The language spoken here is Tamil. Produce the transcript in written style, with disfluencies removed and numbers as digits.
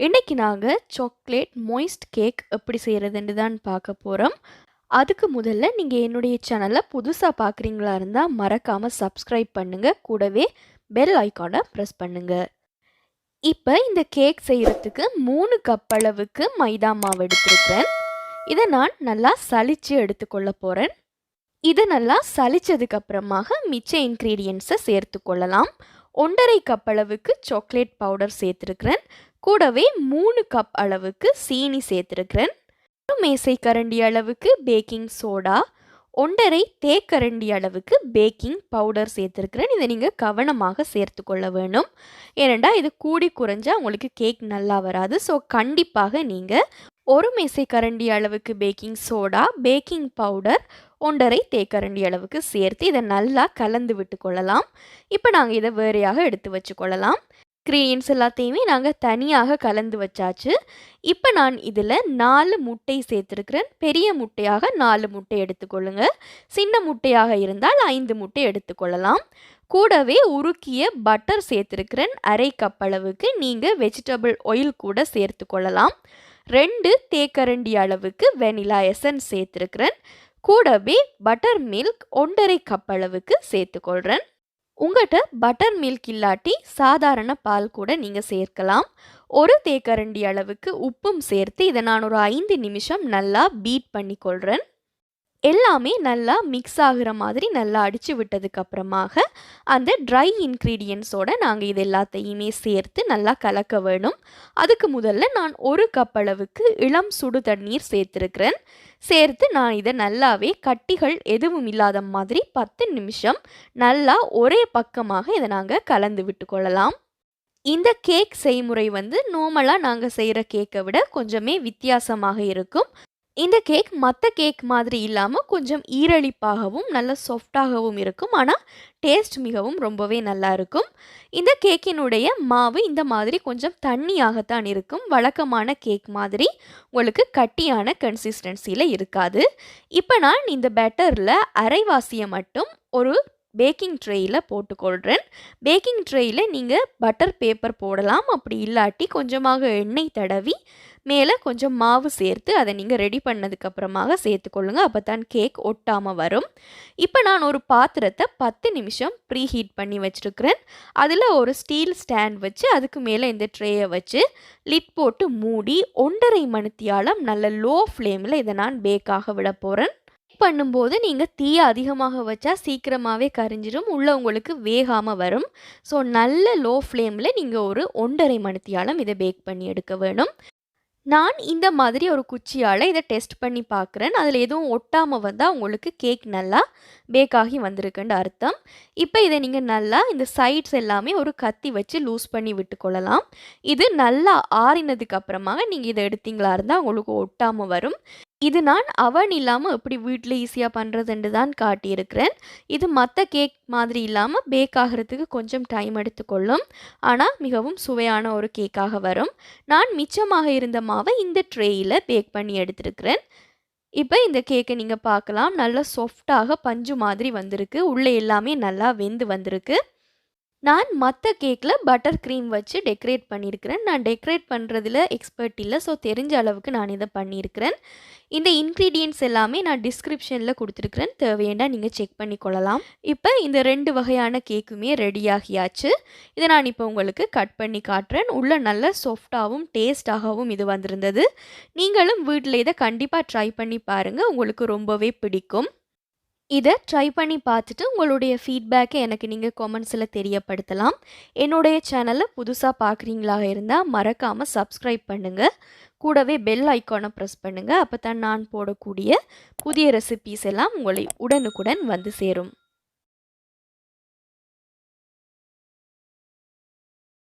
இன்னைக்கு நாங்கள் சாக்லேட் மொய்ஸ்ட் கேக் எப்படி செய்கிறதுன்னு தான் பார்க்க போகிறோம். அதுக்கு முதல்ல நீங்கள் என்னுடைய சேனலை புதுசாக பார்க்குறீங்களா இருந்தால் மறக்காமல் சப்ஸ்கிரைப் பண்ணுங்கள், கூடவே பெல் ஐக்கானை ப்ரெஸ் பண்ணுங்கள். இப்போ இந்த கேக் செய்கிறதுக்கு 3 கப் அளவுக்கு மைதா மாவு எடுத்துருக்கிறேன். இதை நான் நல்லா சலிச்சு எடுத்துக்கொள்ள போகிறேன். இதை நல்லா சலிச்சதுக்கு அப்புறமாக மிச்ச இன்க்ரீடியன்ஸை சேர்த்து கொள்ளலாம். 1.5 கப் அளவுக்கு சாக்லேட் பவுடர் சேர்த்துருக்கிறேன். கூடவே 3 கப் அளவுக்கு சீனி சேர்த்துருக்கிறேன். ஒரு மேசை கரண்டி அளவுக்கு பேக்கிங் சோடா, 1.5 தேக்கரண்டி அளவுக்கு பேக்கிங் பவுடர் சேர்த்துருக்கிறேன். இதை நீங்கள் கவனமாக சேர்த்து கொள்ள வேணும். ஏனெண்டா இது கூடி குறைஞ்சா உங்களுக்கு கேக் நல்லா வராது. ஸோ கண்டிப்பாக நீங்கள் ஒரு மேசை கரண்டி அளவுக்கு பேக்கிங் சோடா, பேக்கிங் பவுடர் 1.5 தேக்கரண்டி அளவுக்கு சேர்த்து இதை நல்லா கலந்து விட்டு கொள்ளலாம். இப்போ நாங்கள் இதை வேறையாக எடுத்து வச்சு கொள்ளலாம். இன்க்ரீடியன்ஸ் எல்லாத்தையுமே நாங்கள் தனியாக கலந்து வச்சாச்சு. இப்போ நான் இதில் 4 முட்டை சேர்த்துருக்கிறேன். பெரிய முட்டையாக 4 முட்டை எடுத்துக்கொள்ளுங்க. சின்ன முட்டையாக இருந்தால் 5 முட்டை எடுத்துக்கொள்ளலாம். கூடவே உருக்கிய பட்டர் சேர்த்துருக்கிறேன். 1/2 கப் அளவுக்கு. நீங்கள் வெஜிடபிள் ஆயில் கூட சேர்த்து கொள்ளலாம். 2 தேக்கரண்டி அளவுக்கு வெனிலா எசன்ஸ் சேர்த்துருக்கிறேன். கூடவே பட்டர் மில்க் 1.5 கப் அளவுக்கு சேர்த்துக்கொள்கிறேன். உங்கள்கிட்ட பட்டர் மில்க் இல்லாட்டி சாதாரண பால் கூட நீங்கள் சேர்க்கலாம். 1 தேக்கரண்டி அளவுக்கு உப்பும் சேர்த்து இதை நான் ஒரு 5 நிமிஷம் நல்லா பீட் பண்ணிக்கொள்கிறேன். எல்லாமே நல்லா மிக்ஸ் ஆகிற மாதிரி நல்லா அடித்து விட்டதுக்கு அப்புறமாக அந்த ட்ரை இன்க்ரீடியன்ஸோடு நாங்கள் இது எல்லாத்தையுமே சேர்த்து நல்லா கலக்க வேணும். அதுக்கு முதல்ல நான் 1 கப் அளவுக்கு இளம் சுடு தண்ணீர் சேர்த்துருக்கிறேன். சேர்த்து நான் இதை நல்லாவே கட்டிகள் எதுவும் இல்லாத மாதிரி 10 நிமிஷம் நல்லா ஒரே பக்கமாக இதை நாங்கள் கலந்து விட்டு கொள்ளலாம். இந்த கேக் செய்முறை நார்மலாக நாங்கள் செய்கிற கேக்கை விட கொஞ்சமே வித்தியாசமாக இருக்கும். இந்த கேக் மற்ற கேக் மாதிரி இல்லாமல் கொஞ்சம் ஈரலிப்பாகவும் நல்ல சாஃப்டாகவும் இருக்கும். ஆனால் டேஸ்ட் மிகவும் ரொம்பவே நல்லா இருக்கும். இந்த கேக்கினுடைய மாவு இந்த மாதிரி கொஞ்சம் தண்ணியாகத்தான் இருக்கும். வழக்கமான கேக் மாதிரி உங்களுக்கு கட்டியான கன்சிஸ்டன்சியில் இருக்காது. இப்போ நான் இந்த பேட்டரில் அரைவாசியை மட்டும் ஒரு பேக்கிங் ட்ரேயில் போட்டுக்கொள்கிறேன். பேக்கிங் ட்ரேயில் நீங்கள் பட்டர் பேப்பர் போடலாம். அப்படி இல்லாட்டி கொஞ்சமாக எண்ணெய் தடவி மேலே கொஞ்சம் மாவு சேர்த்து அதை நீங்கள் ரெடி பண்ணதுக்கப்புறமாக சேர்த்துக்கொள்ளுங்க. அப்போ தான் கேக் ஒட்டாமல் வரும். இப்போ நான் ஒரு பாத்திரத்தை 10 நிமிஷம் ப்ரீ ஹீட் பண்ணி வச்சுருக்கிறேன். அதில் ஒரு ஸ்டீல் ஸ்டாண்ட் வச்சு அதுக்கு மேலே இந்த ட்ரேயை வச்சு லிட் போட்டு மூடி 1.5 மணித்தியாலம் நல்ல லோ ஃப்ளேமில் இதை நான் பேக்காக விட போகிறேன். பண்ணும்போது நீங்கள் தீயை அதிகமாக வச்சா சீக்கிரமாகவே கரிஞ்சிடும், உள்ள உங்களுக்கு வேகாமல் வரும். ஸோ நல்ல லோ ஃப்ளேமில் நீங்கள் ஒரு 1.5 மணித்தியாலம் இதை பேக் பண்ணி எடுக்க வேணும். நான் இந்த மாதிரி ஒரு குச்சியால் இதை டெஸ்ட் பண்ணி பார்க்குறேன். அதில் எதுவும் ஒட்டாமல் வந்தால் உங்களுக்கு கேக் நல்லா பேக்காகி வந்திருக்குன்னு அர்த்தம். இப்போ இதை நீங்கள் நல்லா இந்த சைட்ஸ் எல்லாமே ஒரு கத்தி வச்சு லூஸ் பண்ணி விட்டுக்கொள்ளலாம். இது நல்லா ஆறினதுக்கு அப்புறமாக நீங்கள் இதை எடுத்தீங்களா இருந்தால் உங்களுக்கு ஒட்டாமல் வரும். இது நான் அவன் இல்லாமல் எப்படி வீட்டில் ஈஸியாக பண்ணுறதுன்னு தான் காட்டியிருக்கிறேன். இது மற்ற கேக் மாதிரி இல்லாமல் பேக் ஆகிறதுக்கு கொஞ்சம் டைம் எடுத்துக்கொள்ளும். ஆனால் மிகவும் சுவையான ஒரு கேக்காக வரும். நான் மிச்சமாக இருந்த மாவை இந்த ட்ரேயில் பேக் பண்ணி எடுத்துருக்கிறேன். இப்போ இந்த கேக்கை நீங்கள் பார்க்கலாம். நல்லா சாஃப்டாக பஞ்சு மாதிரி வந்திருக்கு. உள்ளே எல்லாமே நல்லா வெந்து வந்திருக்கு. நான் மற்ற கேக்கில் பட்டர் க்ரீம் வச்சு டெக்கரேட் பண்ணியிருக்கிறேன். நான் டெக்கரேட் பண்ணுறதுல எக்ஸ்பர்ட் இல்லை, ஸோ தெரிஞ்ச அளவுக்கு நான் இதை பண்ணியிருக்கிறேன். இந்த இன்க்ரீடியன்ட்ஸ் எல்லாமே நான் டிஸ்கிரிப்ஷனில் கொடுத்துருக்குறேன், தேவையாண்டா நீங்கள் செக் பண்ணி கொள்ளலாம். இப்போ இந்த 2 வகையான கேக்குமே ரெடியாகியாச்சு. இதை நான் இப்போ உங்களுக்கு கட் பண்ணி காட்டுறேன். உள்ள நல்ல சாஃப்டாகவும் டேஸ்டாகவும் இது வந்திருந்தது. நீங்களும் வீட்டில் இதை கண்டிப்பாக ட்ரை பண்ணி பாருங்கள், உங்களுக்கு ரொம்பவே பிடிக்கும். இதை ட்ரை பண்ணி பார்த்துட்டு உங்களுடைய ஃபீட்பேக்கை எனக்கு நீங்கள் கமெண்ட்ஸில் தெரியப்படுத்தலாம். என்னுடைய சேனலை புதுசாக பார்க்குறீங்களா இருந்தால் மறக்காமல் சப்ஸ்கிரைப் பண்ணுங்கள். கூடவே பெல் ஐக்கானை ப்ரெஸ் பண்ணுங்கள். அப்போ தான் நான் போடக்கூடிய புதிய ரெசிபீஸ் எல்லாம் உங்களை உடனுக்குடன் வந்து சேரும்.